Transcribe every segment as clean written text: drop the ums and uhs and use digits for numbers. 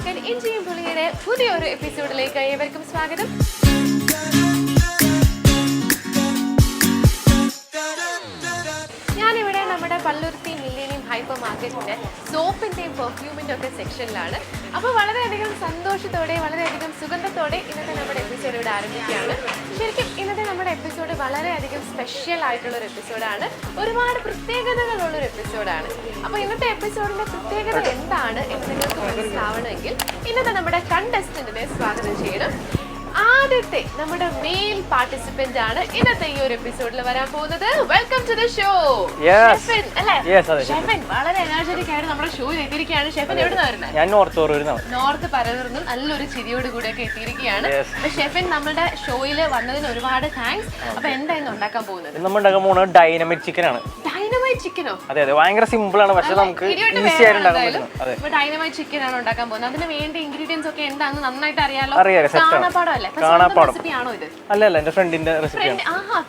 Hypermarket MG Road Kochi episode welcome swagatham. Palluruthy Millennium Hypermarket soap and perfume section. Now, we have Sandoshitode, Sugandhatode in the episode of Arabic. In the episode, a special episode. We have a episode. Now, in the episode, we have a contestant. നമ്മുടെ mail participant ആണ് ഇന്നത്തെ ഈ ഒരു എപ്പിസോഡിൽ വരാൻ പോകുന്നത്. Welcome to the show ഷെഫൻ അല്ലേ? ഷെഫൻ വളരെ എനർജറ്റിക് ആയിട്ട് നമ്മുടെ ഷോയിൽ എത്തിയിരിക്കുകയാണ്. ഷെഫൻ എവിടുന്നാ വരുന്നത്? ഞാൻ നോർത്ത് പരവൂർന്ന് നല്ലൊരു ചിരിയോട് കൂടെയൊക്കെ എത്തിയിരിക്കുകയാണ്. അപ്പൊ ഷെഫൻ നമ്മുടെ ഷോയിൽ വന്നതിന് ഒരുപാട് താങ്ക്സ്. അപ്പൊ എന്തായിരുന്നു ഉണ്ടാക്കാൻ പോകുന്നത്? നമ്മൾ ഉണ്ടാക്കാൻ പോകുന്നത് ഡൈനമൈറ്റ് ചിക്കൻ ആണ്. ഡൈനമൈറ്റ് ചിക്കനോ? അതെ അതെ, ഭയങ്കര സിമ്പിൾ ആണ്, പക്ഷെ നമുക്ക് ഈസി ആയിട്ട് ഉണ്ടാക്കാൻ പറ്റും. അതെ, ഇപ്പൊ ഡൈനമൈറ്റ് ചിക്കൻ ആണ് ഉണ്ടാക്കാൻ പോകുന്നത്. അതിന് വേണ്ട ഇൻഗ്രീഡിയൻസ് ഒക്കെ എന്താണെന്ന് നന്നായിട്ട് അറിയാലോ? കാണാപ്പാടം. അല്ല അല്ല, എന്റെ ഫ്രണ്ടിന്റെ റെസിപ്പിയാണ്.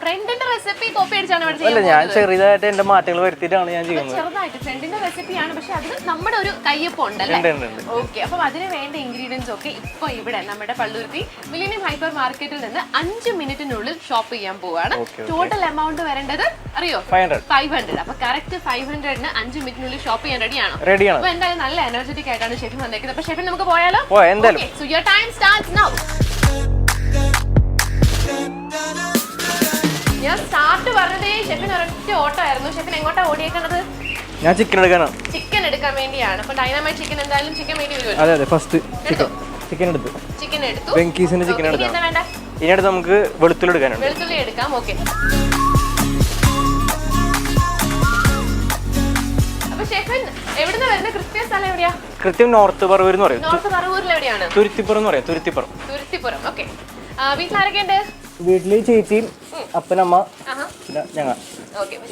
ഫ്രണ്ടിന്റെ റെസിപ്പി കോപ്പി അടിച്ചാണ് ഇവിടെ ചെയ്യുന്നത്. ഞാൻ ചെറുതായിട്ട് എന്റെ മാറ്റങ്ങൾ വരുത്തിയിട്ടാണ് ഞാൻ ചെയ്യുന്നത്. ചെറുതായിട്ട് ഫ്രണ്ടിന്റെ റെസിപ്പിയാണ്, പക്ഷെ അതിന് നമ്മുടെ ഒരു കയ്യൊപ്പം ഉണ്ടല്ലേ? ഓക്കെ, അപ്പൊ അതിന് വേണ്ട ഇൻഗ്രീഡിയൻസ് ഒക്കെ ഇപ്പൊ ഇവിടെ നമ്മുടെ പള്ളുരുത്തി മില്ലേനിയം ഹൈപ്പർ മാർക്കറ്റിൽ നിന്ന് 5 മിനിറ്റിനുള്ളിൽ ഷോപ്പ് ചെയ്യാൻ പോവാണ്. ടോട്ടൽ എമൗണ്ട് വരേണ്ടത് അറിയോ? 500. അപ്പൊ കറക്റ്റ് 500-ന് 5 മിനിറ്റിനുള്ളിൽ ഷോപ്പ് ചെയ്യാൻ റെഡിയാണോ? റെഡിയാണ്. അപ്പൊ എന്തായാലും നല്ല എനർജറ്റിക് ആയിട്ടാണ് ഷെഫ് വന്നേക്കുന്നത്. അപ്പൊ ഷെഫിന് നമുക്ക് പോയാലോ? So your time starts now. ഞാൻ സ്റ്റാർട്ട് പറഞ്ഞതേ ഷെഫിന് ഒരൊറ്റ ഓട്ടമായിരുന്നു. ഷെഫിന് എങ്ങോട്ടാ ഓടിയേക്കണത്? ഞാൻ ചിക്കൻ എടുക്കാനാണ്. ചിക്കൻ എടുക്കാൻ വേണ്ടിയാണ്. അപ്പൊ ഡൈനാമൈറ്റ് ചിക്കൻ എന്തായാലും ചിക്കൻ വേണ്ടി വരുമല്ലോ. അതെ അതെ, ഫസ്റ്റ് ചിക്കൻ എടുത്തു. വെങ്കീസിന്റെ ചിക്കൻ എടുക്കാം. ഇനി അടുത്ത് നമുക്ക് വെളുത്തുള്ളി എടുക്കാനുണ്ട്. വെളുത്തുള്ളി എടുക്കാം. ഓക്കെ, അപ്പൊ ഷെഫിൻ എവിടുന്നാ വരുന്നത്? കൃത്യ സ്ഥലം എവിടെയാ? കൃത്യം നോർത്ത് പറവൂർ എന്ന് പറയും. നോർത്ത് പറവൂരിൽ എവിടെയാണ്? തുരുത്തിപ്പുറം എന്ന് പറയാം. തുരുത്തിപ്പുറം. ഓക്കെ, വീട്ടിലാരൊക്കെ ഉണ്ട്? വീട്ടില് ചേച്ചിയും അപ്പനമ്മ ഞങ്ങൾ.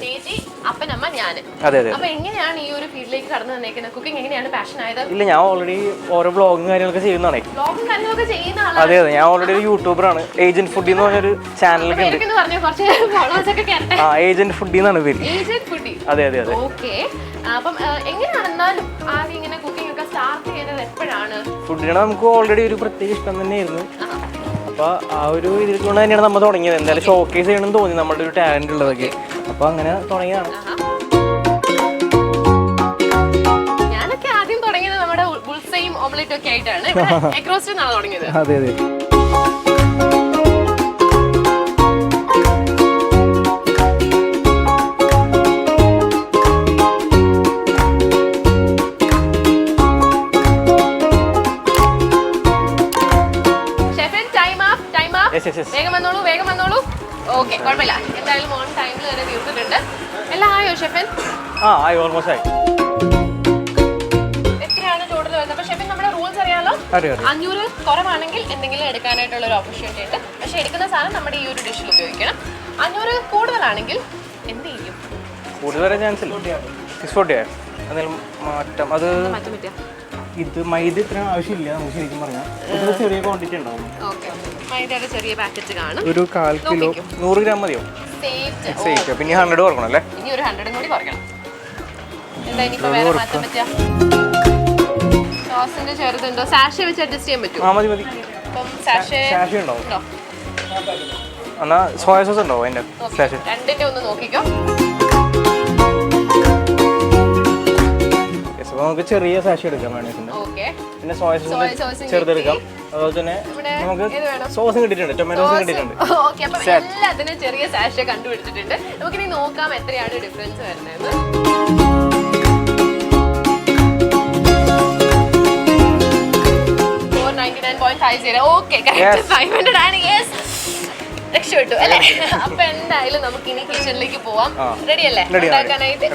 ചേച്ചി, അപ്പനമ്മ, ഞാന്. അതെ അതെ. അപ്പൊ എങ്ങനെയാണ് ഈ ഒരു ഫീൽഡിലേക്ക് കടന്നു വന്നേക്കുന്നത്? കുക്കിംഗ് എങ്ങനെയാണ് പാഷൻ ആയത്? ഇല്ല, ഞാൻ ഓൾറെഡി ഓരോ വ്ളോഗും കാര്യങ്ങളൊക്കെ ചെയ്യുന്നതാണ്. അതെ അതെ, ഞാൻ ഓൾറെഡി ഒരു യൂട്യൂബറാണ്. ഏജന്റ് ഫുഡി എന്ന് പറഞ്ഞൊരു ചാനലൊക്കെ ഉണ്ട്. ഏജന്റ് ഫുഡി എന്നാണ് പേര്. അതെ അതെ അതെ. ഓക്കെ, അപ്പം എങ്ങനെയാണെന്നാലും ആദ്യം ഇങ്ങനെ കുക്കിംഗ് ഒക്കെ സ്റ്റാർട്ട് ചെയ്തത് എപ്പോഴാണ്? ഫുഡിനോട് നമുക്ക് ഓൾറെഡി ഒരു പ്രത്യേക ഇഷ്ടം തന്നെയായിരുന്നു. അപ്പൊ ആ ഒരു ഇതിൽ കൊണ്ട് തന്നെയാണ് നമ്മൾ തുടങ്ങിയത്. എന്തായാലും ഷോക്കേസ് ചെയ്യണമെന്ന് തോന്നി നമ്മളുടെ ഒരു ടാലന്റ് ഉള്ളതൊക്കെ. അപ്പൊ അങ്ങനെ തുടങ്ങിയതാണ്. ഞാനൊക്കെ ആദ്യം തുടങ്ങിയത് നമ്മുടെ ബുൾസയും ഓംലെറ്റും ഒക്കെ ആയിട്ടാണ്. എഗ് റോസ്റ്റ് എന്നാണ് തുടങ്ങിയത്. അതെ അതെ. വേഗം വന്നോളൂ. ഓക്കെ, കുഴപ്പമില്ല. എന്തായാലും ഓൺ ടൈമിൽ തന്നെ തീർത്തിട്ടുണ്ട്. എല്ലാം ആയോ ഷെഫൻ? ഓൾമോസ്റ്റ് ആയി. എത്രയാണ് ടോട്ടൽ വരുന്നത്? അപ്പൊ ഷെഫൻ, നമ്മുടെ റൂൾസ് അറിയാലോ? 500 കുറവാണെങ്കിൽ എന്തെങ്കിലും എടുക്കാനായിട്ടുള്ള ഒരു ഓപ്പർച്യൂണിറ്റി ഉണ്ട്. പക്ഷെ എടുക്കുന്ന സാധനം നമ്മുടെ ഈ ഒരു ഡിഷിൽ ഉപയോഗിക്കണം. 500 കൂടുതലാണെങ്കിൽ എന്ത് ചെയ്യും? കൂടുതൽ വരാൻ ചാൻസ് ഇല്ല. 640 മാറ്റം. അത് ഇത് മൈദ ഇത്ര ആവശ്യമില്ല നമുക്ക് ശരിക്കും പറഞ്ഞാൽ. ചെറിയ ക്വാണ്ടിറ്റി ഉണ്ടാവും. മൈദയുടെ ചെറിയ പാക്കറ്റ് കാണും. ഒരു 1/4 കിലോ 100 ഗ്രാം മതിയോ? സേഫ്. പിന്നെ 100 കുറക്കണം അല്ലേ? ഇനി ഒരു 100 കൂടി കുറക്കണം. എന്താ ഇനിയിപ്പോ വേറെ മാറ്റാൻ പറ്റുക? സോസിന്റെ ചെറുതുണ്ടോ? സാഷേ വെച്ച് അഡ്ജസ്റ്റ് ചെയ്യാൻ പറ്റുമോ? മതി. അപ്പം സാഷേ ഉണ്ടാവും. എന്നാ സോയ സോസ് ഉണ്ടോ അതിന്റെ? രണ്ടിന്റെ ഒന്ന് നോക്കിക്കോ. നമുക്ക് ചെറിയ സാഷി എടുക്കാം വേണമെങ്കിൽ. പിന്നെ സോയ സോസ് ചെറുതെടുക്കാം. അതുപോലെ തന്നെ നമുക്ക് സോസും കിട്ടിയിട്ടുണ്ട്, ടൊമാറ്റോ സോസും കിട്ടിയിട്ടുണ്ട്. എല്ലാത്തിനും ചെറിയ സാഷ കണ്ടുപിടിച്ചിട്ടുണ്ട്. നമുക്കിനി നോക്കാം എത്രയാണ് ഡിഫറൻസ് വരുന്നത്. രക്ഷപ്പെട്ടു അല്ലേ? അപ്പൊ എന്തായാലും നമുക്ക് ഇനി കിച്ചണിലേക്ക് പോവാം. റെഡി അല്ലേ ഉണ്ടാക്കാനായിട്ട്?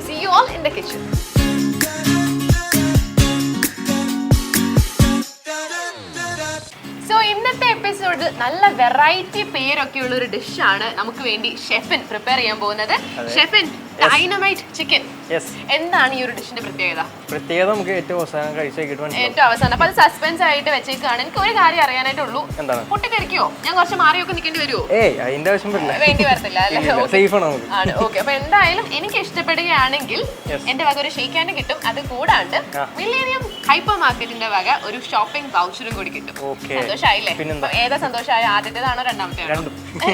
See you all in the kitchen. ഇന്നത്തെ എപ്പിസോഡിൽ നല്ല വെറൈറ്റി പേരൊക്കെയുള്ള ഒരു ഡിഷാണ് നമുക്ക് വേണ്ടി ഷെഫിൻ പ്രിപ്പയർ ചെയ്യാൻ പോകുന്നത്. ഷെഫിൻ, ഡൈനമൈറ്റ് ചിക്കൻ എന്താണ് ഈ ഒരു ഡിഷിന്റെ പ്രത്യേകത? നമുക്ക് ഏറ്റവും അവസാനം കഴിച്ചിട്ട് ഏറ്റവും അവസാനം. അപ്പൊ അത് സസ്പെൻസ് ആയിട്ട് വെച്ചേക്കാണ്. എനിക്ക് ഒരു കാര്യം അറിയാനായിട്ടുള്ളൂ. പൊട്ടിത്തെറിക്കോ? ഞാൻ കുറച്ച് മാറിയൊക്കെ നിൽക്കേണ്ടി വരുമോ? വേണ്ടി വരത്തില്ല ആണ്. ഓക്കെ, അപ്പൊ എന്തായാലും എനിക്ക് ഇഷ്ടപ്പെടുകയാണെങ്കിൽ എന്റെ വക ഒരു ഷെയ്ക്ക് ഹാൻഡ് കിട്ടും. അത് കൂടാണ്ട് മില്ലേനിയം ഹൈപ്പർ മാർക്കറ്റിന്റെ വക ഒരു ഷോപ്പിംഗ് വൗച്ചറും കൂടി കിട്ടും. സന്തോഷമായില്ലേ? ഏതാ സന്തോഷമായ? ആദ്യത്തേതാണോ രണ്ടാമത്തേതാണോ?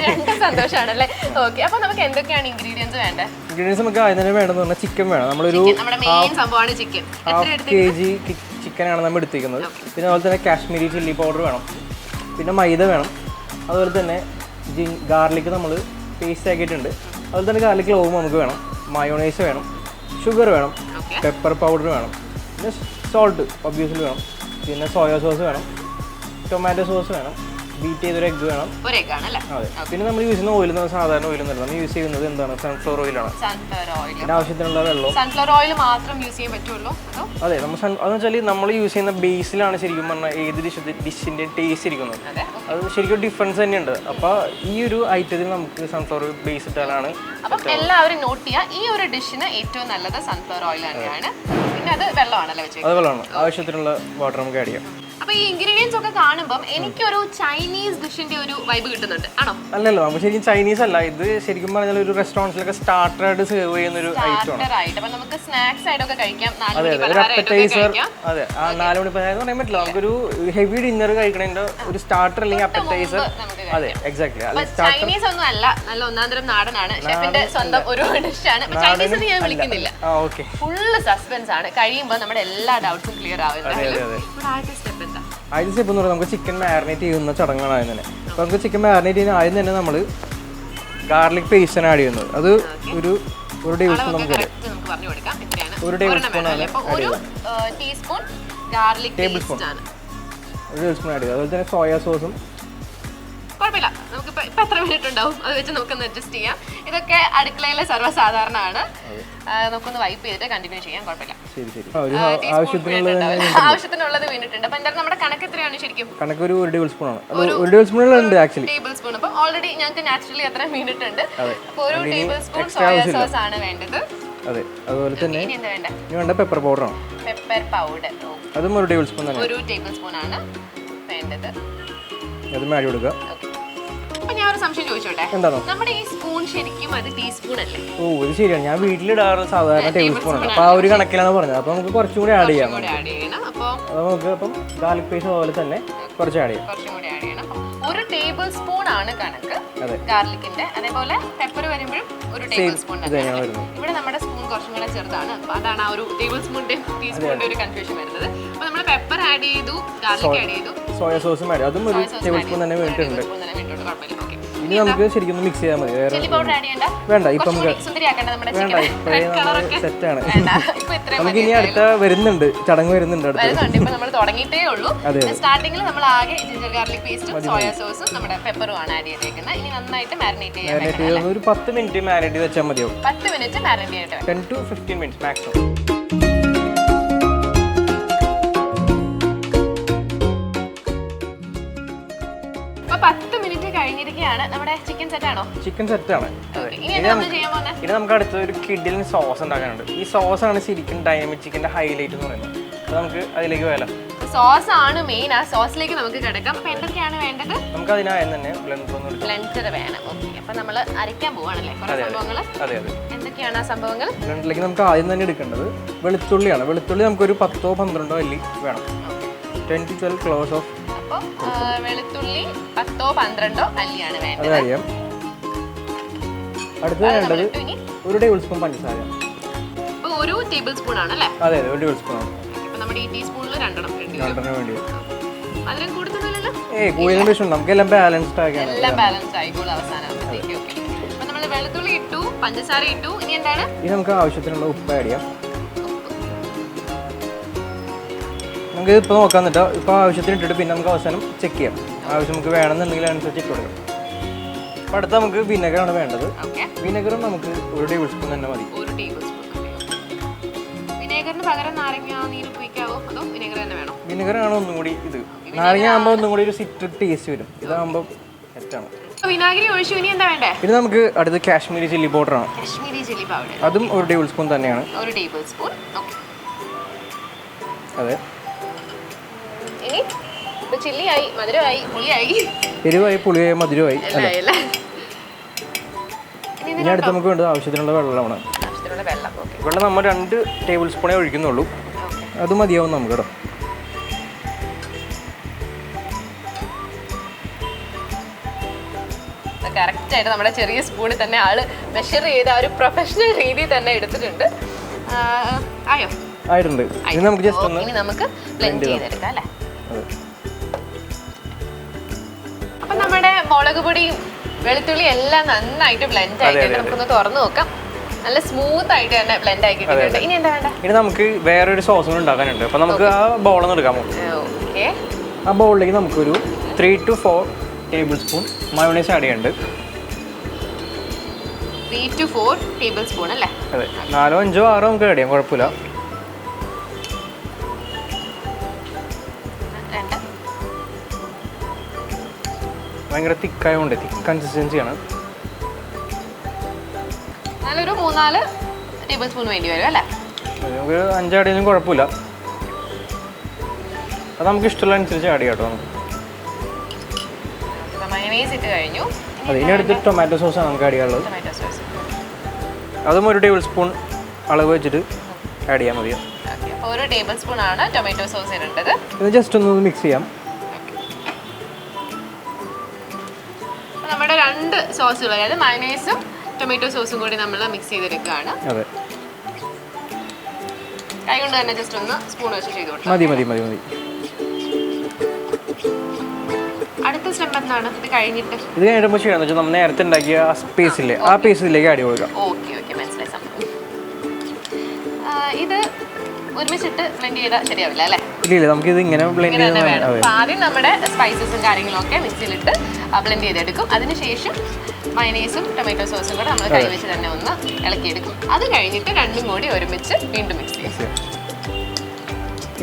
രണ്ടും സന്തോഷമാണല്ലേ? ഓക്കെ. അപ്പൊ നമുക്ക് എന്തൊക്കെയാണ് ഇൻഗ്രീഡിയൻസ് വേണ്ടത്? ഇൻഗ്രീഡിയൻസ് നമുക്ക് ആദ്യം തന്നെ വേണ്ടതെന്ന് പറഞ്ഞാൽ ചിക്കൻ വേണം. നമ്മളൊരു നമ്മുടെ മെയിൻ സംഭവമാണ് ചിക്കൻ. kg ചിക്കനാണ് നമ്മൾ എടുത്തിരിക്കുന്നത്. പിന്നെ അതുപോലെ തന്നെ കാശ്മീരി ചില്ലി പൗഡർ വേണം, പിന്നെ മൈദ വേണം, അതുപോലെ തന്നെ ഗാർലിക് നമ്മൾ പേസ്റ്റ് ആക്കിയിട്ടുണ്ട്, അതുപോലെ തന്നെ ഗാർലിക് ക്ലോവും നമുക്ക് വേണം, മയോണൈസ് വേണം, ഷുഗർ വേണം, പെപ്പർ പൗഡർ വേണം, പിന്നെ സോൾട്ട് ഒബ്വിയസ്ലി വേണം, പിന്നെ സോയ സോസ് വേണം, ടൊമാറ്റോ സോസ് വേണം, ബീറ്റ് ചെയ്തൊരു എഗ്ഗ് വേണം. അതെ. പിന്നെ നമ്മൾ യൂസ് ചെയ്യുന്ന ഓയിൽ സാധാരണ ഓയിൽ ഒന്നും നമ്മൾ യൂസ് ചെയ്യുന്നത് എന്താണ് സൺഫ്ലവർ ഓയിലാണ്. പിന്നെ ആവശ്യത്തിനുള്ള വെള്ളം. സൺഫ്ലവർ ഓയിൽ മാത്രം യൂസ് ചെയ്യാൻ പറ്റുള്ളൂ? അതെ, നമ്മൾ അതെന്ന് വെച്ചാൽ നമ്മൾ യൂസ് ചെയ്യുന്ന ബേസിലാണ് ശരിക്കും പറഞ്ഞാൽ ഏത് ഡിഷിന്റെ ടേസ്റ്റ് ഇരിക്കുന്നത്. അത് ശരിക്കും ഡിഫറൻസ് തന്നെയുണ്ട്. അപ്പോൾ ഈ ഒരു ഐറ്റത്തിൽ നമുക്ക് സൺഫ്ലവർ ബേസ് ഇട്ടാലാണ്. അപ്പം എല്ലാവരും നോട്ട് ചെയ്യുക, ഈ ഒരു ഡിഷിന് ഏറ്റവും നല്ലത് സൺഫ്ലവർ ഓയിൽ തന്നെയാണ്. പിന്നെ അത് വെള്ളമാണല്ലേ വെച്ചത്? അത് വെള്ളമാണ്. ആവശ്യത്തിനുള്ള വാട്ടർ നമുക്ക് ആഡ് ചെയ്യാം. അപ്പൊ ഈ ഇൻഗ്രീഡിയൻസ് ഒക്കെ കാണുമ്പോൾ എനിക്കൊരു ചൈനീസ് ഡിഷിന്റെ ഒരു വൈബ് കിട്ടുന്നുണ്ട്. ആണോ? അല്ലല്ലോ, നമുക്ക് ശരിക്കും ചൈനീസ് അല്ല ഇത്. ശരിക്കും പറഞ്ഞാൽ ഒരു റെസ്റ്റോറൻറ്റ്സിലൊക്കെ സ്റ്റാർട്ടർ ആയിട്ട് സെർവ് ചെയ്യുന്ന ഒരു ഐറ്റമാണ്. അപ്പൊ നമുക്ക് സ്നാക്സ് ആയിട്ടൊക്കെ കഴിക്കാം. അതെ, ഒരു അപ്പറ്റൈസർ. അതെ, ആ 4 മണി പലഹാരം പറയാൻ പറ്റില്ല, നമുക്കൊരു ഹെവി ഡിന്നർ കഴിക്കണതിന്റെ ഒരു സ്റ്റാർട്ടർ അല്ലെങ്കിൽ അപ്പറ്റൈസർ. അതെ, എക്സാക്ട്ലി. ചൈനീസ് ഒന്നും അല്ല, നല്ല ഒന്നാന്തരം നാടനാണ്. ഷെഫിന്റെ സ്വന്തം ഒരു ഡിഷാണ്. ചൈനീസ് ഞാൻ വിളിക്കുന്നില്ല. ഫുള്ള് സസ്പെൻസ് ആണ്. കഴിയുമ്പോൾ നമ്മുടെ എല്ലാ ഡൗട്ട്സും ക്ലിയർ ആവുന്നത്. ആദ്യ സ്റ്റെപ്പ് എന്ന് പറയുന്നത് നമുക്ക് ചിക്കൻ മാരിനേറ്റ് ചെയ്യുന്ന ചടങ്ങാണ്. ആദ്യം തന്നെ അപ്പോൾ നമുക്ക് ചിക്കൻ മാരിനേറ്റ് ചെയ്യുന്ന ആദ്യം തന്നെ നമ്മൾ ഗാർലിക് പേസ്റ്റാണ് ആഡ് ചെയ്യുന്നത്. അത് ഒരു ടേബിൾ സ്പൂൺ നമുക്ക് ഒരു ടേബിൾ സ്പൂൺ ആണ് ഒരു teaspoon garlic table spoon add ചെയ്യുക. അതുപോലെ തന്നെ സോയ സോസും. കുഴപ്പമില്ല, നമുക്ക് ഇപ്പൊ എത്ര മിനിറ്റ് ഉണ്ടാവും അത് വെച്ച് നമുക്കൊന്ന് അഡ്ജസ്റ്റ് ചെയ്യാം. ഇതൊക്കെ അടുക്കളയിലെ സർവ്വസാധാരണമാണ്. നമുക്കൊന്ന് വൈപ്പ് ചെയ്തിട്ട് കണ്ടിന്യൂ ചെയ്യാം. കുഴപ്പമില്ല. ആവശ്യത്തിനുള്ളത് വീണിട്ടുണ്ട്. അപ്പൊ എന്തായാലും നമ്മുടെ കണക്ക് എത്രയാണ് ശരിക്കും? കണക്ക് ഒരു ടേബിൾ സ്പൂൺ ആണ്. ഒരു table spoon actually. Table spoon. അപ്പൊ ഓൾറെഡി ഞങ്ങൾക്ക് നാച്ചുറലി എത്ര വീണിട്ടുണ്ട്. അപ്പൊ ഒരു ടേബിൾ സ്പൂൺ സോയ സോസ് ആണ് വേണ്ടത്. അതെ, അതുപോലെ തന്നെ ഇനി വേണ്ട പെപ്പർ പൗഡർ ആണ്. പെപ്പർ പൗഡർ അതും ഒരു ടേബിൾ സ്പൂൺ തന്നെ. ഒരു ടേബിൾ സ്പൂൺ ആണ് വേണ്ടത്. അതും ആഡ് കൊടുക്കുക. അപ്പൊ ഞാൻ ഒരു സംശയം ചോദിച്ചോട്ടെ, എന്താണോ നമ്മുടെ ഈ സ്പൂൺ ശരിക്കും അത് ടീസ്പൂൺ അല്ലേ? ഓ, ഇത് ശരിയാണ്. ഞാൻ വീട്ടിലിടാറ് സാധാരണ ടേബിൾ സ്പൂൺ ആണ്. അപ്പൊ ആ ഒരു കണക്കിലാണ് പറഞ്ഞത്. അപ്പൊ നമുക്ക് കുറച്ചും കൂടി ആഡ് ചെയ്യാം. നമുക്ക് അപ്പം ഗാർലിക് പേസ്റ്റ് പോലെ തന്നെ കുറച്ച് ആഡ് ചെയ്യാം. ഒരു ടേബിൾ സ്പൂൺ ആണ് കണക്ക് ഗാർലിക്കിന്റെ. അതേപോലെ പെപ്പർ വരുമ്പോഴും ഒരു ടേബിൾ സ്പൂൺ. ഇവിടെ നമ്മുടെ സ്പൂൺ കുറച്ചും കൂടെ ചെറുതാണ്. അതാണ് ആ ഒരു ടേബിൾ സ്പൂണിന്റെ ടീസ്പൂണിന്റെ ഒരു കൺഫ്യൂഷൻ വരുന്നത്. അപ്പൊ നമ്മൾ പെപ്പർ ആഡ് ചെയ്തു, ഗാർലിക് ആഡ് ചെയ്തു, സോയ സോസും ആഡ്. അതും ഒരു ടേബിൾ സ്പൂൺ തന്നെ വേണ്ടിയിട്ടുണ്ട്. ഇനി നമുക്ക് ശരിക്കും മിക്സ് ചെയ്യാൻ മതി. വേണ്ട, ഇപ്പൊ നമുക്ക് സെറ്റാണ്. നമുക്ക് ഇനി അടുത്ത വരുന്നുണ്ട്, ചടങ്ങ് വരുന്നുണ്ട്. നമ്മൾ തുടങ്ങിയിട്ടേ ഉള്ളൂ. സ്റ്റാർട്ടിങ്ങിൽ നമ്മൾ ആകെ ജിഞ്ചർ ഗാർലിക് പേസ്റ്റും സോയ സോസും നമ്മുടെ പെപ്പറും ആണ് ആഡ് ചെയ്തേക്കുന്നത്. ഇനി നന്നായിട്ട് മാരിനേറ്റ് ചെയ്യാൻ ഒരു 10 മിനിറ്റ് മാരിനേറ്റ് ചെയ്ത് വെച്ചാൽ മതിയോ? 10 മിനിറ്റ് മാരിനേറ്റ് ചെയ്തിട്ട് 10 to 15 minutes മാക്സിമം. കഴിഞ്ഞിരിക്കുകയാണ്. നമ്മുടെ ചിക്കൻ സെറ്റ് ആണോ? ചിക്കൻ സെറ്റ് ആണ്. ഇനി നമുക്ക് അടുത്ത ഒരു കിഡിൽ സോസ് ഉണ്ടാക്കാനുണ്ട്. ഈ സോസ് ആണ് ശരിക്കും ഡൈനമിക് ചിക്കന്റെ ഹൈലൈറ്റ് എന്ന് പറയുന്നത്. അപ്പോൾ നമുക്ക് അതിലേക്ക് പോയാലോ? സോസ് ആണ് മെയിൻ. ആ സോസിലേക്ക് നമുക്ക് കിടക്കാം. അപ്പോൾ എന്തൊക്കെയാണ് വേണ്ടത്? നമുക്ക് അതിനായി തന്നെ ബ്ലെൻഡർ വേണം. ഓക്കെ, അപ്പോൾ നമ്മൾ അരയ്ക്കാൻ പോവാണല്ലേ കുറേ സംഭവങ്ങൾ. അതെ അതെ. എന്തൊക്കെയാണ് ആ സംഭവങ്ങൾ? ബ്ലെൻഡറിലേക്ക് നമുക്ക് ആദ്യം തന്നെ എടുക്കേണ്ടത് വെളുത്തുള്ളിയാണ്. വെളുത്തുള്ളി നമുക്കൊരു 10-12 അല്ലി വേണം. 10 to 12 cloves ഓഫ്. അപ്പോൾ വെളുത്തുള്ളി 10-12 അല്ലിയാണ് വേണ്ടത്. അടുത്തത് വേണ്ടത് ഒരു ടേബിൾ സ്പൂൺ പഞ്ചസാര. അപ്പോൾ ഒരു ടേബിൾ സ്പൂൺ ആണല്ലേ? അതെ അതെ, ഒരു ടേബിൾ സ്പൂൺ ആണ്. അപ്പോൾ നമ്മുടെ ഈ ടീസ്പൂണിൽ രണ്ടെണ്ണം വേണ്ടി. അതിലും കൂടുതലല്ലോ? കൂടുതലും വിഷയം നമുക്കെല്ലാം ബാലൻസ്ഡ് ആക്കിയാണ്. എല്ലാം ബാലൻസ്ഡ് ആയിക്കോളും അവസാനമാകുമ്പോഴത്തേക്ക്. ഓക്കെ, അപ്പോൾ നമ്മൾ വെളുത്തുള്ളി ഇട്ടു, പഞ്ചസാര ഇട്ടു. ഇനി എന്താണ്? ഇനി നമുക്ക് ആവശ്യത്തിനുള്ള ഉപ്പ് ആഡ് ചെയ്യാം. നമുക്ക് ഇപ്പോൾ നോക്കാൻ പറ്റാം. ഇപ്പോൾ ആവശ്യത്തിന് ഇട്ടിട്ട് പിന്നെ നമുക്ക് അവസാനം ചെക്ക് ചെയ്യാം. ആവശ്യം നമുക്ക് വേണമെന്നുണ്ടെങ്കിൽ അനുസരിച്ച് ഇട്ട് കൊടുക്കാം. അപ്പോൾ അടുത്ത നമുക്ക് വിനെഗറാണ് വേണ്ടത്. വിനെഗറും നമുക്ക് ഒരു ടേബിൾ സ്പൂൺ തന്നെ മതി. ഒരു ടേബിൾ സ്പൂൺ. വിനെഗറിന് പകരം നാരങ്ങ നീര് ഉപയോഗിക്കാവോ അതോ വിനെഗർ തന്നെ വേണോ? വിനെഗറാണ് ഒന്നും കൂടി ഇത്. നാരങ്ങ ആകുമ്പോൾ ഒന്നും കൂടി ഒരു സിട്രിക് ടേസ്റ്റ് വരും. ഇതാകുമ്പോൾ സെറ്റാണ്. വിനാഗിരി ഒഴിച്ചു. ഇനി എന്താ വേണ്ടേ? പിന്നെ നമുക്ക് അടുത്ത് കാശ്മീരി ചില്ലി പൗഡർ ആണ്. കാശ്മീരി ചില്ലി പൗഡർ അതും ഒരു ടേബിൾ സ്പൂൺ തന്നെയാണ്. ഒരു ടേബിൾ സ്പൂൺ. ഓക്കെ, അതെ. ഇനി ഇപ്പൊ ചില്ലിയായി, മധുരമായി, പുളിയായി, എരിവായി, പുളിയായി, മധുരമായി. ഇനി അടുത്ത് നമുക്ക് വേണ്ടത് ആവശ്യത്തിനുള്ള വെള്ളമാണ്. വെള്ളം നമ്മൾ 2 ടേബിൾ സ്പൂണേ ഒഴിക്കുന്നുള്ളൂ. അത് മതിയാവും നമുക്ക് കേട്ടോ. കറക്റ്റായിട്ട് നമ്മുടെ ചെറിയ സ്പൂണിൽ തന്നെ ആള് മെഷർ ചെയ്ത് ആ ഒരു പ്രൊഫഷണൽ രീതിയിൽ തന്നെ എടുത്തിട്ടുണ്ട്. ആയോ? ആയിട്ടുണ്ട്. ഇനി നമുക്ക് ജസ്റ്റ് ഒന്ന് ഇനി നമുക്ക് ബ്ലെൻഡ് ചെയ്തെടുക്കാം അല്ലേ? അപ്പൊ നമ്മുടെ മുളക് പൊടിയും വെളുത്തുള്ളി എല്ലാം നന്നായിട്ട് ബ്ലെൻഡ് ആയിട്ടുണ്ട്. നമുക്കൊന്ന് തുറന്നു നോക്കാം. നല്ല സ്മൂത്ത് ആയിട്ട് തന്നെ ബ്ലെൻഡ് ആക്കിയിട്ടുണ്ട്. ഇനി എന്താ വേണ്ട? ഇനി നമുക്ക് വേറൊരു സോസും ഉണ്ടാക്കാനുണ്ട്. അപ്പൊ നമുക്ക് ആ ബൗളൊന്നും എടുക്കാമോ? ഓക്കെ. ആ ബൗളിലേക്ക് നമുക്കൊരു 3 to 4 table spoon mayonnaise add ചെയ്യുന്നുണ്ട്. 3 to 4 ടേബിൾ സ്പൂൺ അല്ലേ? അതെ. 4, 5, 6 നമുക്ക് ആഡ് ചെയ്യാം, കുഴപ്പമില്ല. ഭയങ്കര തിക്കായതുകൊണ്ട് തിക്ക് കൺസിസ്റ്റൻസിയാണ്. നല്ലൊരു 3-4 ടേബിൾ സ്പൂൺ വേണ്ടി വരും അല്ലേ? നമുക്ക് 5 ആഡ് ചെയ്യാനും കുഴപ്പമില്ല. അത് നമുക്ക് ഇഷ്ടമുള്ള അനുസരിച്ച് ആഡ് ചെയ്യാം കേട്ടോ. നമുക്ക് മയോണൈസ് ഇട്ട് കഴിഞ്ഞു. അതെ. ഇനി അടുത്ത് ടൊമാറ്റോ സോസാണ് നമുക്ക് ആഡ് ചെയ്യാനുള്ളത്. ടൊമാറ്റോ സോസ് അതും 1 ടേബിൾ സ്പൂൺ അളവ് വെച്ചിട്ട് ആഡ് ചെയ്യാൻ മതിയോ? അപ്പോൾ 1 ടേബിൾ സ്പൂൺ ആണ് ടൊമാറ്റോ സോസ് ഇടേണ്ടത്. ഇത് ജസ്റ്റ് ഒന്ന് മിക്സ് ചെയ്യാം. നമ്മുടെ 2 സോസുകൾ, അതായത് മയോണൈസും ടൊമാറ്റോ സോസും കൂടി നമ്മൾ മിക്സ് ചെയ്തെടുക്കുകയാണ്. അതെ. കൈ കൊണ്ട് തന്നെ ജസ്റ്റ് ഒന്ന് സ്പൂൺ വെച്ച് ചെയ്ത് കൊടുക്കാം. മതി മതി മതി മതി. അടുത്ത സ്റ്റെപ്പ് എന്താണ്? ഇത് കഴിഞ്ഞിട്ട് ചെയ്യാന്ന് വെച്ചാൽ നമ്മൾ നേരത്തെ ഉണ്ടാക്കിയ ആ സ്പേസില്ലേ, ആ പേസിലേക്ക് ആഡ് കൊടുക്കാം. ഓക്കെ ഓക്കെ, മനസ്സിലായി. ഇത് ഒരുമിച്ചിട്ട് ബ്ലെൻഡ് ചെയ്താൽ ശരിയാവില്ല അല്ലേ? ഇല്ല, നമുക്ക് ഇത് ഇങ്ങനെ ബ്ലെൻഡ് ചെയ്യാൻ. ആദ്യം നമ്മുടെ സ്പൈസസും കാര്യങ്ങളും ഒക്കെ മിക്സിയിലിട്ട് ബ്ലെൻഡ് ചെയ്തെടുക്കും. അതിനുശേഷം മയോണൈസും ടൊമാറ്റോ സോസും കൂടെ നമ്മൾ കൈവച്ച് തന്നെ ഒന്ന് ഇളക്കിയെടുക്കും. അത് കഴിഞ്ഞിട്ട് രണ്ടും കൂടി ഒരുമിച്ച് വീണ്ടും മിക്സ് ചെയ്യും.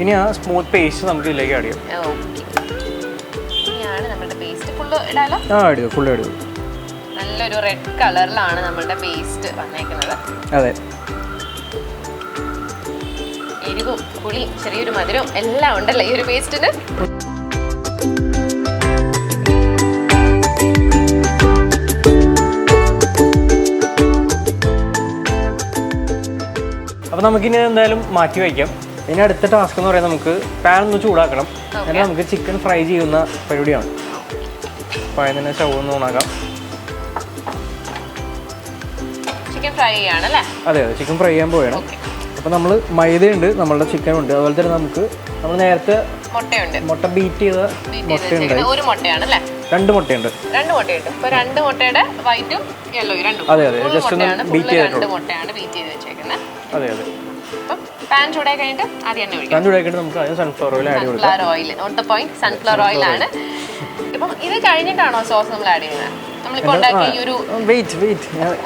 ഇനി ആ സ്മൂത്ത് പേസ്റ്റ് നമുക്ക് ഇതിലേക്ക് ആഡ് ചെയ്യാം. ഓക്കെ. ഇനിയാണ് നമ്മുടെ പേസ്റ്റ് ഫുള്ള് ഇടാലോ? ഫുള്ള് ഇടുക. നല്ലൊരു റെഡ് കളറിലാണ് നമ്മുടെ പേസ്റ്റ് വന്നേക്കുന്നത്. അതെ. എരിവും പുളിയും ചെറിയൊരു മധുരവും എല്ലാം ഉണ്ടല്ലോ ഈ ഒരു പേസ്റ്റിന്. അപ്പോൾ നമുക്കിനി എന്തായാലും മാറ്റി വയ്ക്കാം. ഇനി അടുത്ത ടാസ്ക് എന്ന് പറയുന്നത് നമുക്ക് പാൻ ഒന്ന് ചൂടാക്കണം. എന്നാൽ നമുക്ക് ചിക്കൻ ഫ്രൈ ചെയ്യുന്ന പരിപാടിയാണ്. അപ്പോൾ അതിന് തന്നെ സ്റ്റൗ ഒന്ന് ഓണാക്കാം. Chicken fry ചെയ്യാണല്ലേ? അതെ അതെ, ചിക്കൻ ഫ്രൈ ചെയ്യാൻ പോവുകയാണ്. അപ്പോൾ നമ്മൾ മൈദയുണ്ട്, നമ്മളുടെ ചിക്കൻ ഉണ്ട്, അതുപോലെ തന്നെ നമുക്ക് നമ്മൾ നേരത്തെ മുട്ട ബീറ്റ് ചെയ്ത മുട്ടയുണ്ട്. 1 മുട്ടയാണല്ലേ? 2 മുട്ടയുണ്ട്. 2 മുട്ടയുണ്ട്. ഇപ്പോൾ 2 മുട്ടയുടെ വൈറ്റും യെല്ലോയും രണ്ടും. അതെ അതെ, ജസ്റ്റ് ഒന്ന് ബീറ്റ് ചെയ്തിട്ടുണ്ട്. 2 മുട്ടയാണ് ബീറ്റ് ചെയ്ത് വെച്ചേക്കുന്നത്. അതെ അതെ. അപ്പം പാൻ ചൂടായി കഴിഞ്ഞിട്ട് ആദ്യം എണ്ണ ഒഴിക്കാം. പാൻ ചൂടായി കഴിഞ്ഞിട്ട് നമുക്ക് ആദ്യം സൺഫ്ലവർ ഓയിൽ ആഡ് കൊടുക്കാം. Sunflower oil, note the point, sunflower oil ആണ്. ഇപ്പം ഇത് കഴിഞ്ഞിട്ടാണോ സോസ് നമ്മൾ ആഡ് ചെയ്യുന്നത്? നമ്മളിപ്പോൾ ഉണ്ടാക്കിയ ഈ ഒരു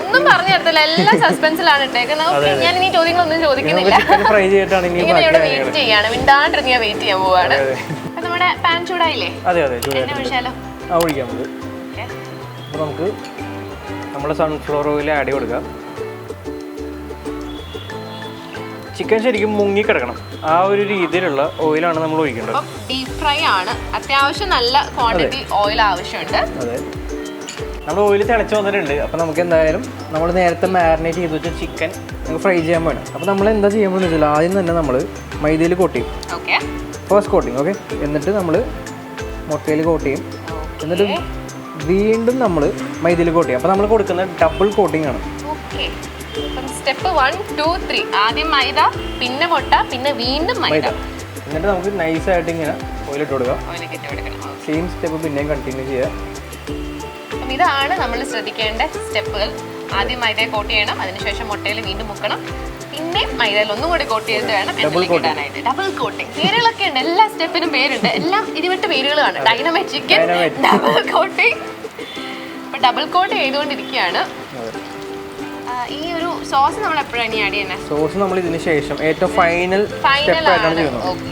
ഒന്നും പറഞ്ഞു തരത്തില്ല, എല്ലാം സസ്പെൻസിലാണ് ഇട്ടേക്കുന്നത്. ഞാൻ ഇനി ചോദ്യങ്ങളൊന്നും ചോദിക്കുന്നില്ല. ഇങ്ങനെ ഇവിടെ വെയിറ്റ് ചെയ്യാണ്, മിണ്ടാണ്ടിരുന്ന് ഞാൻ വെയിറ്റ് ചെയ്യാൻ പോവാണ്. അപ്പം നമ്മുടെ പാൻ ചൂടായില്ലേ? എണ്ണ ഒഴിച്ചാലോ? ഒഴിക്കാം നമുക്ക്. അപ്പോൾ നമുക്ക് നമ്മുടെ സൺഫ്ലവർ ഓയിൽ ആഡ് കൊടുക്കാം. ചിക്കൻ ശരിക്കും മുങ്ങിക്കിടക്കണം, ആ ഒരു രീതിയിലുള്ള ഓയിലാണ് നമ്മൾ ഒഴിക്കേണ്ടത്. ഡീപ് ഫ്രൈ ആണ്, അത്യാവശ്യം നല്ല ക്വാണ്ടിറ്റി ഓയിൽ ആവശ്യമുണ്ട്. അതെ, നമ്മൾ ഓയിൽ തിളച്ച് വന്നിട്ടുണ്ട്. അപ്പോൾ നമുക്ക് എന്തായാലും നമ്മൾ നേരത്തെ മാരിനേറ്റ് ചെയ്ത് വെച്ച ചിക്കൻ നമുക്ക് ഫ്രൈ ചെയ്യാൻ വേണം. അപ്പോൾ നമ്മൾ എന്താ ചെയ്യാൻ വെച്ചാൽ ആദ്യം തന്നെ നമ്മൾ മൈദയിൽ കോട്ട് ചെയ്യും. First coating. ഓക്കെ. എന്നിട്ട് നമ്മൾ മുട്ടയിൽ കോട്ട് ചെയ്യും. എന്നിട്ട് വീണ്ടും നമ്മൾ മൈദയിൽ കോട്ട് ചെയ്യും. അപ്പോൾ നമ്മൾ കൊടുക്കുന്നത് ഡബിൾ കോട്ടിംഗ് ആണ്. സ്റ്റെപ്പ് 1, 2, 3. ആദ്യം മൈദ, പിന്നെ മുട്ട, പിന്നെ വീണ്ടും മൈദ. എന്നിട്ട് നമുക്ക് നൈസായിട്ട് ഇങ്ങനെ ഓയിലിട്ട് കൊടുക്കാം. സെയിം സ്റ്റെപ്പ് പിന്നെയും കണ്ടിന്യൂ ചെയ്യാം. ഇതാണ് നമ്മൾ ശ്രദ്ധിക്കേണ്ട സ്റ്റെപ്പുകൾ. ആദ്യം മൈദ കോട്ട് ചെയ്യണം, അതിനുശേഷം മുട്ടയിൽ വീണ്ടും മുക്കണം, പിന്നെ മൈദയിൽ ഒന്നും കൂടി കോട്ട് ചെയ്തിട്ട് വേണം എണ്ണയിലേക്ക് ഇടാനായിട്ട്. Double coating. പേരുകളൊക്കെ ഉണ്ട്, എല്ലാ സ്റ്റെപ്പിനും പേരുണ്ട്. എല്ലാം 28 പേരുകളാണ്. Dynamite chicken, double coating. ഇപ്പൊ ഡബിൾ കോട്ട് ചെയ്തുകൊണ്ടിരിക്കുകയാണ്. ഈ ഒരു സോസ് നമ്മൾ എപ്പോഴാണ് ഇനി ആഡ് ചെയ്യുന്നത്? സോസ് നമ്മൾ ഇതിന് ശേഷം ഏറ്റവും ഫൈനൽ സ്റ്റെപ്പ് ആയിട്ടാണ് ചെയ്യുന്നത്. ഓക്കെ.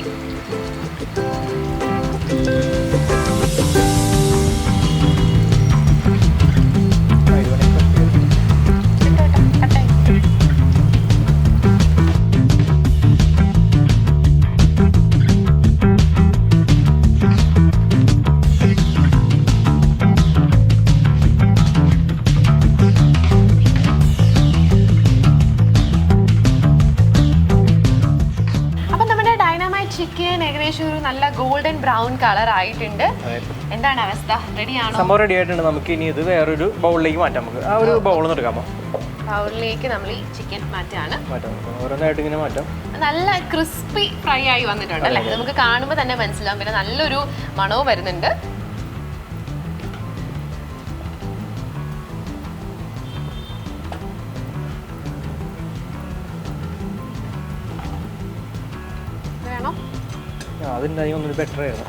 ചിക്കൻ ഏകദേശം ഒരു നല്ല ഗോൾഡൻ ബ്രൗൺ കളർ ആയിട്ടുണ്ട്. എന്താണ് അവസ്ഥ? റെഡിയാണോ? സംഭവം റെഡി ആയിട്ടുണ്ട്. നമുക്ക് ഇനി ഇത് വേറൊരു ബൗളിലേക്ക് മാറ്റാം. നമുക്ക് ആ ഒരു ബൗളിൽ നിന്ന് എടുക്കാമോ? ബൗളിലേക്ക് നമ്മൾ ഈ ചിക്കൻ മാറ്റാം. ഓരോന്നായിട്ട് ഇങ്ങനെ മാറ്റാം. നല്ല ക്രിസ്പി ഫ്രൈ ആയി വന്നിട്ടുണ്ട് അല്ലേ? നമുക്ക് കാണുമ്പോൾ തന്നെ മനസ്സിലാവും. പിന്നെ നല്ലൊരു മണവും വരുന്നുണ്ട്. അതുണ്ടായി ഒന്നൊരു ബെറ്റർ ആയിരുന്നു.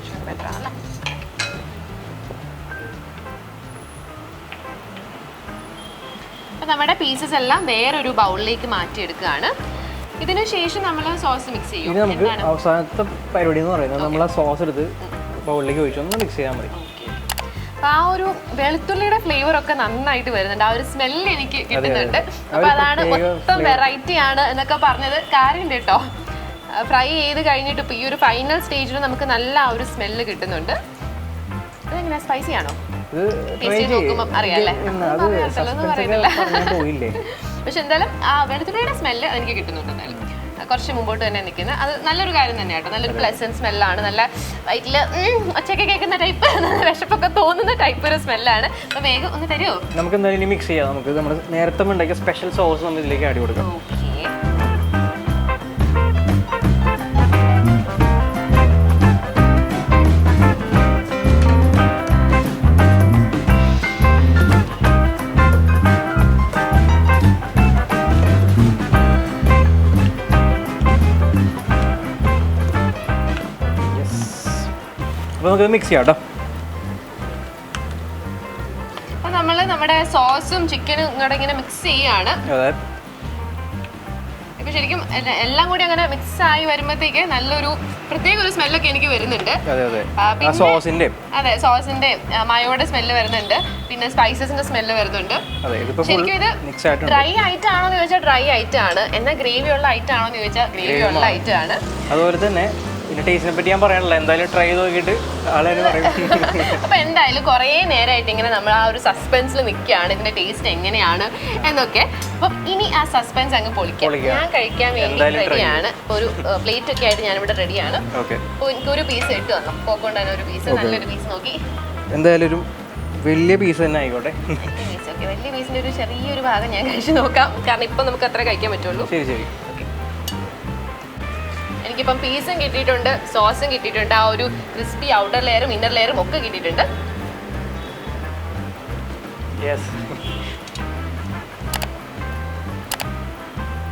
അപ്പം നമ്മുടെ പീസസ് എല്ലാം വേറൊരു ബൗളിലേക്ക് മാറ്റിയെടുക്കുകയാണ്. ഇതിന് ശേഷം നമ്മൾ സോസ് മിക്സ് ചെയ്യും. ഇനി നമുക്ക് അവസാനത്തെ പരിപാടി എന്ന് പറയുന്നത് നമ്മൾ ആ സോസ് എടുത്ത് ബൗളിലേക്ക് ഒഴിച്ച് ഒന്ന് മിക്സ് ചെയ്യാൻ മതി. അപ്പം ആ ഒരു വെളുത്തുള്ളിയുടെ ഫ്ലേവർ ഒക്കെ നന്നായിട്ട് വരുന്നുണ്ട്. ആ ഒരു സ്മെല്ല് എനിക്ക് കിട്ടുന്നുണ്ട്. അപ്പം അതാണ് മൊത്തം വെറൈറ്റി ആണ് എന്നൊക്കെ പറഞ്ഞത് കാര്യമുണ്ട് കേട്ടോ. ഫ്രൈ ചെയ്ത് കഴിഞ്ഞിട്ട് ഇപ്പോൾ ഈ ഒരു ഫൈനൽ സ്റ്റേജിൽ നമുക്ക് നല്ല ആ ഒരു സ്മെല്ല് കിട്ടുന്നുണ്ട്. അതെങ്ങനെയാ? സ്പൈസി ആണോ? നോക്കുമ്പോൾ അറിയാല്ലേ? പറയുന്നില്ല. പക്ഷെ എന്തായാലും ആ വെളുത്തുള്ളിയുടെ സ്മെല്ല് എനിക്ക് കിട്ടുന്നുണ്ട്. എന്തായാലും കുറച്ച് മുമ്പോട്ട് തന്നെ നിൽക്കുന്നത് അത് നല്ലൊരു കാര്യം തന്നെ കേട്ടോ. നല്ലൊരു പ്ലസന്റ് സ്മെല്ലാണ്. നല്ല വയറ്റിൽ ഒച്ചയൊക്കെ കേൾക്കുന്ന ടൈപ്പ്, വിശപ്പൊക്കെ തോന്നുന്ന ടൈപ്പ് ഒരു സ്മെല്ലാണ്. അപ്പോൾ വേഗം ഒന്ന് തരുമോ? നമുക്ക് എന്തായാലും മിക്സ് ചെയ്യാം. നമുക്ക് നമ്മൾ നേരത്തെ ഉണ്ടാക്കിയ സ്പെഷ്യൽ സോസ് നമ്മൾ ഇതിലേക്ക് ആഡ് കൊടുക്കാം. ഓക്കെ. അപ്പോൾ നമുക്ക് മിക്സ് ചെയ്യാം കേട്ടോ. അപ്പോൾ നമ്മൾ നമ്മുടെ സോസും ചിക്കനും ഇങ്ങോട്ട് ഇങ്ങനെ മിക്സ് ചെയ്യാണ്. ഇപ്പൊ ശരിക്കും എല്ലാം കൂടി അങ്ങനെ മിക്സ് ആയി വരുമ്പോഴത്തേക്ക് നല്ലൊരു പ്രത്യേക ഒരു സ്മെല്ലൊക്കെ എനിക്ക് വരുന്നുണ്ട്. അതെ, സോസിന്റെ മയോയുടെ സ്മെല്ല് വരുന്നുണ്ട്. പിന്നെ സ്പൈസസിന്റെ സ്മെല്ല് വരുന്നുണ്ട്. ശരിക്കും ഇത് ഡ്രൈ ഐറ്റം ആണോന്ന് ചോദിച്ചാൽ ഡ്രൈ ഐറ്റം ആണ്. എന്നാൽ ഗ്രേവി ഉള്ള ഐറ്റം ആണോന്ന് ചോദിച്ചാൽ ഗ്രേവി ഉള്ള ഐറ്റം ആണ്. അതുപോലെ തന്നെ പിന്നെ ടേസ്റ്റിനെ പറ്റി ഞാൻ പറയാനുള്ള എന്തായാലും ട്രൈ ചെയ്ത് നോക്കിയിട്ട് ആളെ പറയും. അപ്പൊ എന്തായാലും കുറേ നേരമായിട്ട് ഇങ്ങനെ നമ്മൾ ആ ഒരു സസ്പെൻസിൽ നിൽക്കുകയാണ് ഇതിന്റെ ടേസ്റ്റ് എങ്ങനെയാണ് എന്നൊക്കെ. അപ്പം ഇനി ആ സസ്പെൻസ് അങ്ങ് പൊളിക്കാം. ഞാൻ കഴിക്കാൻ വേണ്ടി റെഡിയാണ്. ഒരു പ്ലേറ്റ് ഒക്കെ ആയിട്ട് ഞാനിവിടെ റെഡിയാണ്. അപ്പോൾ എനിക്കൊരു പീസ് ഇട്ട് തന്നു. പോക്കൊണ്ട് തന്നെ ഒരു പീസ്, നല്ലൊരു പീസ് നോക്കി. എന്തായാലും ഒരു വലിയ പീസ് തന്നെ ആയിക്കോട്ടെ. വലിയ പീസിന്റെ ഒരു ചെറിയൊരു ഭാഗം ഞാൻ കഴിച്ചു നോക്കാം. കാരണം ഇപ്പം നമുക്ക് അത്ര കഴിക്കാൻ പറ്റുള്ളൂ. ശരി ശരി. എനിക്കിപ്പം പീസും കിട്ടിയിട്ടുണ്ട്, സോസും കിട്ടിയിട്ടുണ്ട്. ആ ഒരു ക്രിസ്പി ഔട്ടർ ലെയറും ഇന്നർ ലെയറും ഒക്കെ കിട്ടിയിട്ടുണ്ട്.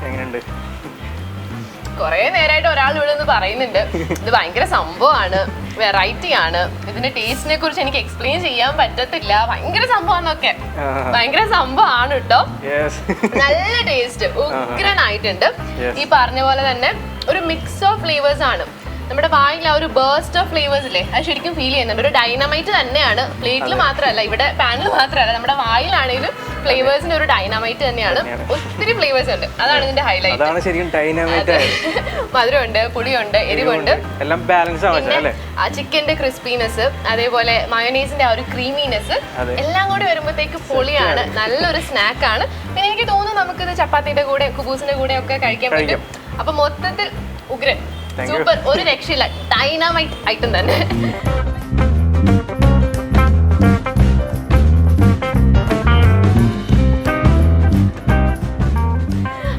എങ്ങനെയുണ്ട്? കുറേ നേരമായിട്ട് ഒരാൾ ഇവിടെ നിന്ന് പറയുന്നുണ്ട് ഇത് ഭയങ്കര സംഭവമാണ്, വെറൈറ്റി ആണ്, ഇതിന്റെ ടേസ്റ്റിനെ കുറിച്ച് എനിക്ക് എക്സ്പ്ലെയിൻ ചെയ്യാൻ പറ്റത്തില്ല, ഭയങ്കര സംഭവമാണെന്നൊക്കെ. ഭയങ്കര സംഭവമാണ് കേട്ടോ. നല്ല ടേസ്റ്റ്, ഉഗ്രനായിട്ടുണ്ട്. ഈ പറഞ്ഞ പോലെ തന്നെ ഒരു മിക്സ് ഓഫ് ഫ്ലേവേഴ്സ് ആണ്. നമ്മുടെ വായിൽ ആ ഒരു ബേസ്റ്റ് ഓഫ് ഫ്ലേവേഴ്സ് ഇല്ലേ, അത് ശരിക്കും ഫീൽ ചെയ്യുന്നുണ്ട്. ഒരു ഡൈനമൈറ്റ് തന്നെയാണ്. പ്ലേറ്റിൽ മാത്രമല്ല, ഇവിടെ പാനിൽ മാത്രമല്ല, നമ്മുടെ വായിലാണെങ്കിലും ഫ്ലേവേഴ്സിന്റെ ഒരു ഡൈനമൈറ്റ് തന്നെയാണ്. ഒത്തിരി ഫ്ലേവേഴ്സ് ഉണ്ട്, അതാണ് ഇതിന്റെ ഹൈലൈറ്റ്. മധുരമുണ്ട്, പുളിയുണ്ട്, എരിവുണ്ട്, പിന്നെ ആ ചിക്കന്റെ ക്രിസ്പിനെസ്, അതേപോലെ മയോനൈസിന്റെ ആ ഒരു ക്രീമിനെസ്, എല്ലാം കൂടി വരുമ്പോഴത്തേക്ക് പൊളിയാണ്. നല്ലൊരു സ്നാക്കാണ്. പിന്നെ എനിക്ക് തോന്നുന്നു നമുക്കിത് ചപ്പാത്തിയുടെ കൂടെ കുബൂസിന്റെ കൂടെ ഒക്കെ കഴിക്കാൻ പറ്റും. അപ്പൊ മൊത്തത്തിൽ ഉഗ്രൻ, സൂപ്പർ, ഒരു രക്ഷയില്ല, ഡൈനാമൈറ്റ് ഐറ്റം തന്നെ.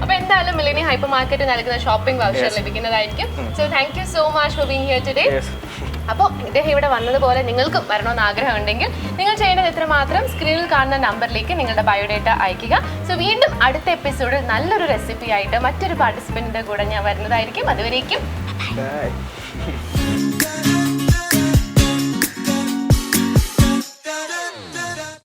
അപ്പൊ എന്തായാലും മില്ലേനിയം ഹൈപ്പർ മാർക്കറ്റ് നൽകുന്ന ഷോപ്പിംഗ് വൗച്ചർ ലഭിക്കുന്നതായിരിക്കും. So thank you so much for being here today. അപ്പോൾ ഇദ്ദേഹം ഇവിടെ വന്നതുപോലെ നിങ്ങൾക്കും വരണമെന്ന് ആഗ്രഹം ഉണ്ടെങ്കിൽ നിങ്ങൾ ചെയ്യേണ്ടത് എത്രമാത്രം സ്ക്രീനിൽ കാണുന്ന നമ്പറിലേക്ക് നിങ്ങളുടെ ബയോഡേറ്റ അയക്കുക. സോ വീണ്ടും അടുത്ത എപ്പിസോഡിൽ നല്ലൊരു റെസിപ്പി ആയിട്ട് മറ്റൊരു പാർട്ടിസിപ്പന്റിന്റെ കൂടെ ഞാൻ വരുന്നതായിരിക്കും. അതുവരേക്കും